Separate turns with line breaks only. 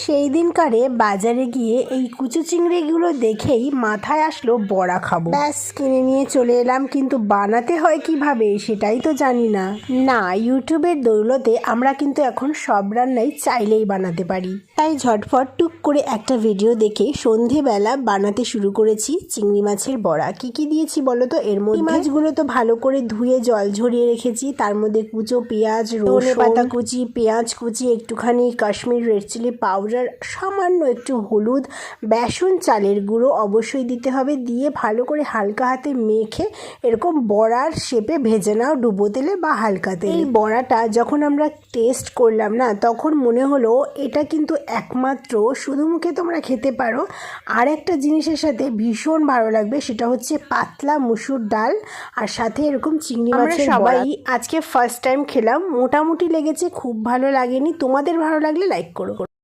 সেই দিনকারে বাজারে গিয়ে এই কুচো চিংড়িগুলো দেখেই মাথায় আসলো বড়া খাবো। ব্যাস কিনে নিয়ে চলে এলাম, কিন্তু বানাতে হয় কিভাবে সেটাই তো জানি না। ইউটিউবের দৌলতে আমরা কিন্তু এখন সব রান্নাই চাইলেই বানাতে পারি। তাই ঝটফট টুক করে একটা ভিডিও দেখে সন্ধেবেলা বানাতে শুরু করেছি চিংড়ি মাছের বড়া। কি কি দিয়েছি বলো তো? এর মধ্যে মাছগুলো তো ভালো করে ধুয়ে জল ঝরিয়ে রেখেছি, তার মধ্যে কুচো পেঁয়াজ, ধনে পাতা কুচি, পেঁয়াজ কুচি, একটুখানি কাশ্মীর রেড চিলি পাউডার, সামান্য একটু হলুদ, বেসন চালের গুঁড়ো অবশ্যই দিতে হবে, দিয়ে ভালো করে হালকা হাতে মেখে এরকম বড়ার শেপে ভেজে নাও ডুবো তেলে বা হালকা তেলে। এই বড়াটা যখন আমরা টেস্ট করলাম না, তখন মনে হলো এটা কিন্তু একমাত্র শুধু মুখে তোমরা খেতে পারো, আর একটা জিনিসের সাথে ভীষণ ভালো লাগবে, সেটা হচ্ছে পাতলা মুসুর ডাল আর সাথে এরকম চিংড়ি মাছের বড়া। সবাই আজকে ফার্স্ট টাইম খেলাম, মোটামুটি লেগেছে, খুব ভালো লাগেনি। তোমাদের ভালো লাগলে লাইক করো।